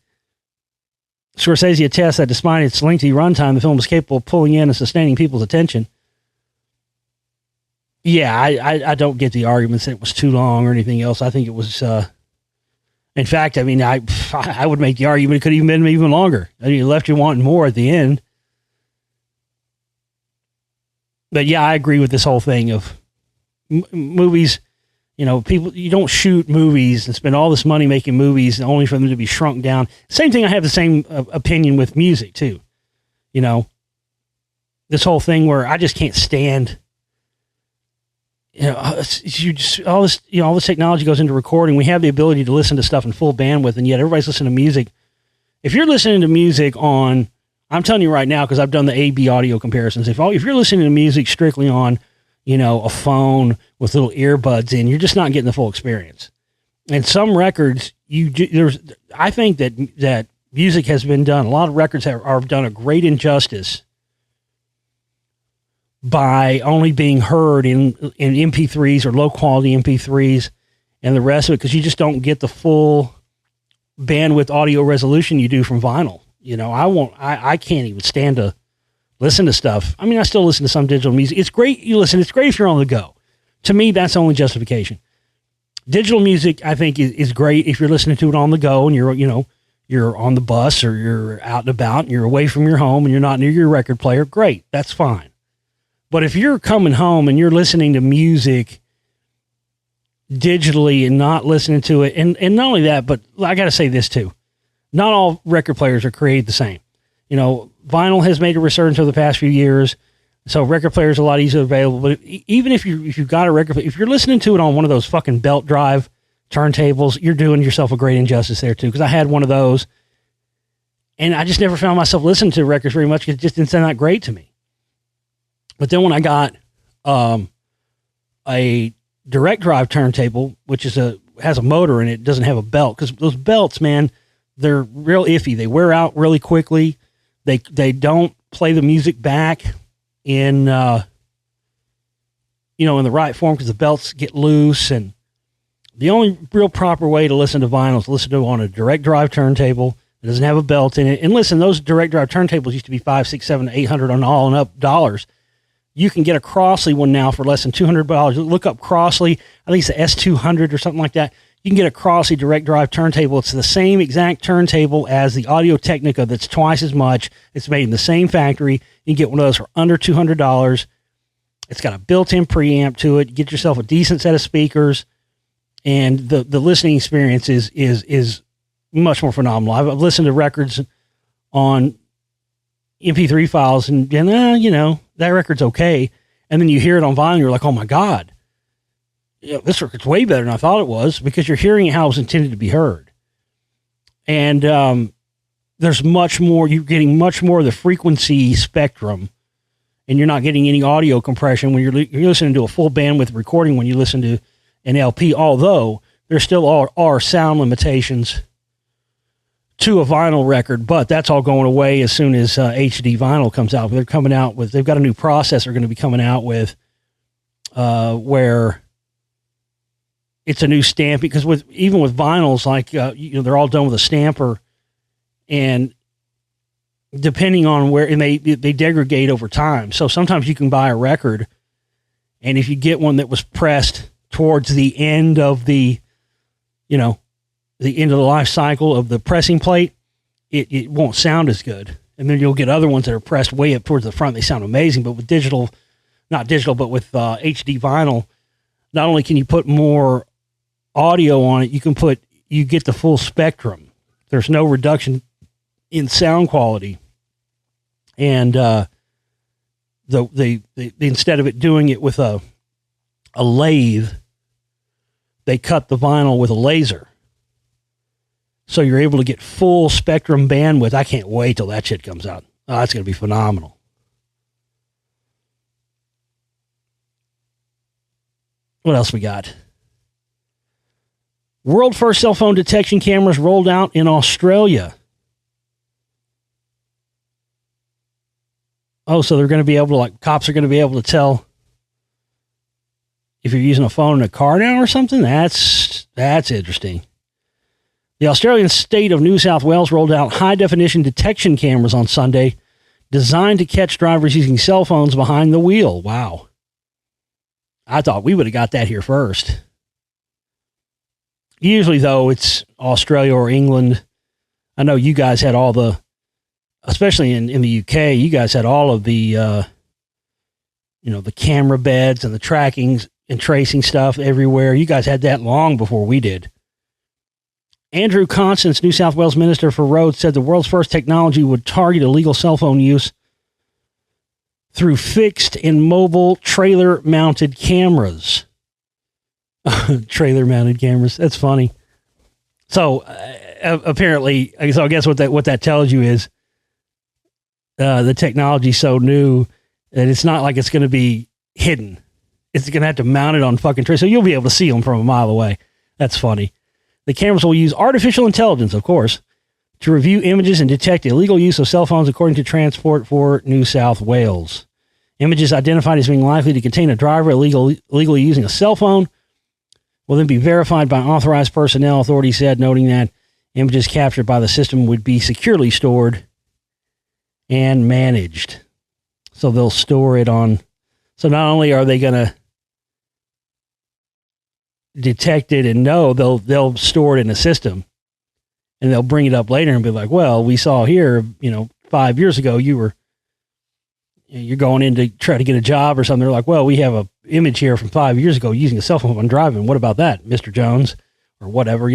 Scorsese attests that despite its lengthy runtime, the film is capable of pulling in and sustaining people's attention. Yeah, I don't get the arguments that it was too long or anything else. I think it was, in fact, I mean, I would make the argument it could have been even longer. I mean, it left you wanting more at the end. But yeah, I agree with this whole thing of movies. You know, people, you don't shoot movies and spend all this money making movies only for them to be shrunk down. Same thing, I have the same opinion with music too. You know, this whole thing where I just can't stand, you know, you just, all this, you know, all this technology goes into recording. We have the ability to listen to stuff in full bandwidth, and yet everybody's listening to music. If you're listening to music on, I'm telling you right now, because I've done the A/B audio comparisons. If you're listening to music strictly on, you know, a phone with little earbuds in, you're just not getting the full experience. And some records, I think that music has been done. A lot of records are done a great injustice by only being heard in MP3s or low quality MP3s and the rest of it, because you just don't get the full bandwidth audio resolution you do from vinyl. You know, I can't even stand to listen to stuff. I mean, I still listen to some digital music. It's great. It's great if you're on the go. To me, that's the only justification. Digital music, I think, is great if you're listening to it on the go and you're on the bus or you're out and about and you're away from your home and you're not near your record player. Great. That's fine. But if you're coming home and you're listening to music digitally and not listening to it, and not only that, but I got to say this too. Not all record players are created the same. You know, vinyl has made a resurgence over the past few years, so record players are a lot easier available. But even if you've got a record player, if you're listening to it on one of those fucking belt drive turntables, you're doing yourself a great injustice there too. Because I had one of those, and I just never found myself listening to records very much because it just didn't sound that great to me. But then when I got a direct drive turntable, which has a motor in it, doesn't have a belt, because those belts, man, they're real iffy. They wear out really quickly. They don't play the music back in in the right form, because the belts get loose. And the only real proper way to listen to vinyl is to listen to it on a direct drive turntable. It doesn't have a belt in it. And listen, those direct drive turntables used to be $500, $600, $700, $800 on all and up dollars. You can get a Crossley one now for less than $200. Look up Crossley. I think it's the S200 or something like that. You can get a Crossley direct drive turntable. It's the same exact turntable as the Audio-Technica that's twice as much. It's made in the same factory. You can get one of those for under $200. It's got a built-in preamp to it. You get yourself a decent set of speakers, and the listening experience is much more phenomenal. I've listened to records on MP3 files, and that record's okay. And then you hear it on vinyl, you're like, oh my God, this record's way better than I thought it was, because you're hearing it how it was intended to be heard. And there's much more, you're getting much more of the frequency spectrum, and you're not getting any audio compression when you're listening to a full bandwidth recording when you listen to an LP, although there still are sound limitations to a vinyl record, but that's all going away as soon as HD vinyl comes out. They've got a new process they're going to be coming out with where it's a new stamp, because even with vinyls, like, they're all done with a stamper, and depending on where, and they degrade over time. So sometimes you can buy a record, and if you get one that was pressed towards the end of the end of the life cycle of the pressing plate, it won't sound as good. And then you'll get other ones that are pressed way up towards the front. They sound amazing, but with with HD vinyl, not only can you put more audio on it, you get the full spectrum. There's no reduction in sound quality. And instead of it doing it with a lathe, they cut the vinyl with a laser. So you're able to get full spectrum bandwidth. I can't wait till that shit comes out. Oh, that's going to be phenomenal. What else we got? World first cell phone detection cameras rolled out in Australia. Oh, so they're going to be able to, cops are going to be able to tell if you're using a phone in a car now or something? That's interesting. The Australian state of New South Wales rolled out high-definition detection cameras on Sunday, designed to catch drivers using cell phones behind the wheel. Wow. I thought we would have got that here first. Usually, though, it's Australia or England. I know you guys had all the, especially in the UK, you guys had all of the, the camera beds and the tracking and tracing stuff everywhere. You guys had that long before we did. Andrew Constance, New South Wales Minister for Roads, said the world's first technology would target illegal cell phone use through fixed and mobile trailer-mounted cameras. Trailer-mounted cameras. That's funny. So apparently, so I guess what that tells you is the technology's so new that it's not like it's going to be hidden. It's going to have to mount it on fucking trailers, so you'll be able to see them from a mile away. That's funny. The cameras will use artificial intelligence, of course, to review images and detect illegal use of cell phones, according to Transport for New South Wales. Images identified as being likely to contain a driver illegally using a cell phone will then be verified by authorized personnel, authorities said, noting that images captured by the system would be securely stored and managed. So they'll store it on. So not only are they going to detect it and know, they'll store it in a system, and they'll bring it up later and be like, well, we saw here, 5 years ago, you're going in to try to get a job or something. They're like, well, we have a image here from 5 years ago using a cell phone when driving. What about that, Mr. Jones? Or whatever,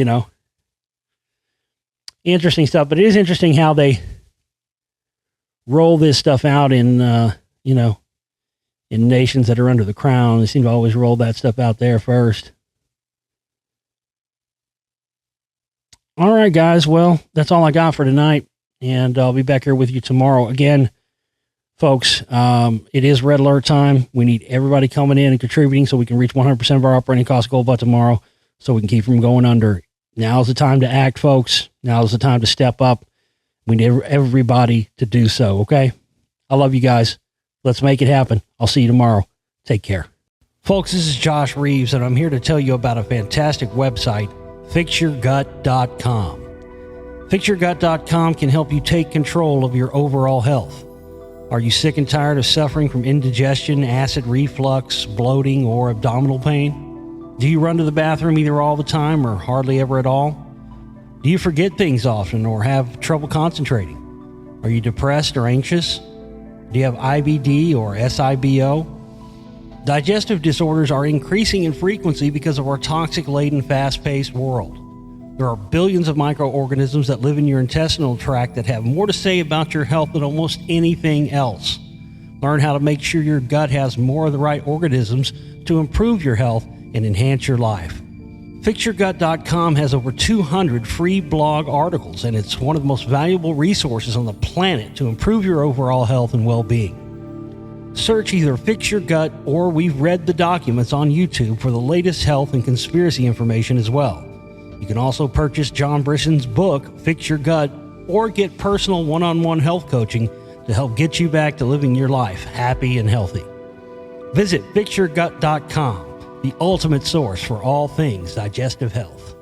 Interesting stuff. But it is interesting how they roll this stuff out in, in nations that are under the crown. They seem to always roll that stuff out there first. All right, guys. Well, that's all I got for tonight. And I'll be back here with you tomorrow. Again, folks, it is red alert time. We need everybody coming in and contributing so we can reach 100% of our operating cost goal by tomorrow, so we can keep from going under. Now's the time to act, folks. Now's the time to step up. We need everybody to do so, okay? I love you guys. Let's make it happen. I'll see you tomorrow. Take care. Folks, this is Josh Reeves, and I'm here to tell you about a fantastic website, FixYourGut.com. FixYourGut.com can help you take control of your overall health. Are you sick and tired of suffering from indigestion, acid reflux, bloating, or abdominal pain? Do you run to the bathroom either all the time or hardly ever at all? Do you forget things often or have trouble concentrating? Are you depressed or anxious? Do you have IBD or SIBO? Digestive disorders are increasing in frequency because of our toxic-laden, fast-paced world. There are billions of microorganisms that live in your intestinal tract that have more to say about your health than almost anything else. Learn how to make sure your gut has more of the right organisms to improve your health and enhance your life. FixYourGut.com has over 200 free blog articles, and it's one of the most valuable resources on the planet to improve your overall health and well-being. Search either Fix Your Gut or We've Read the Documents on YouTube for the latest health and conspiracy information as well. You can also purchase John Brisson's book, Fix Your Gut, or get personal one-on-one health coaching to help get you back to living your life happy and healthy. Visit FixYourGut.com, the ultimate source for all things digestive health.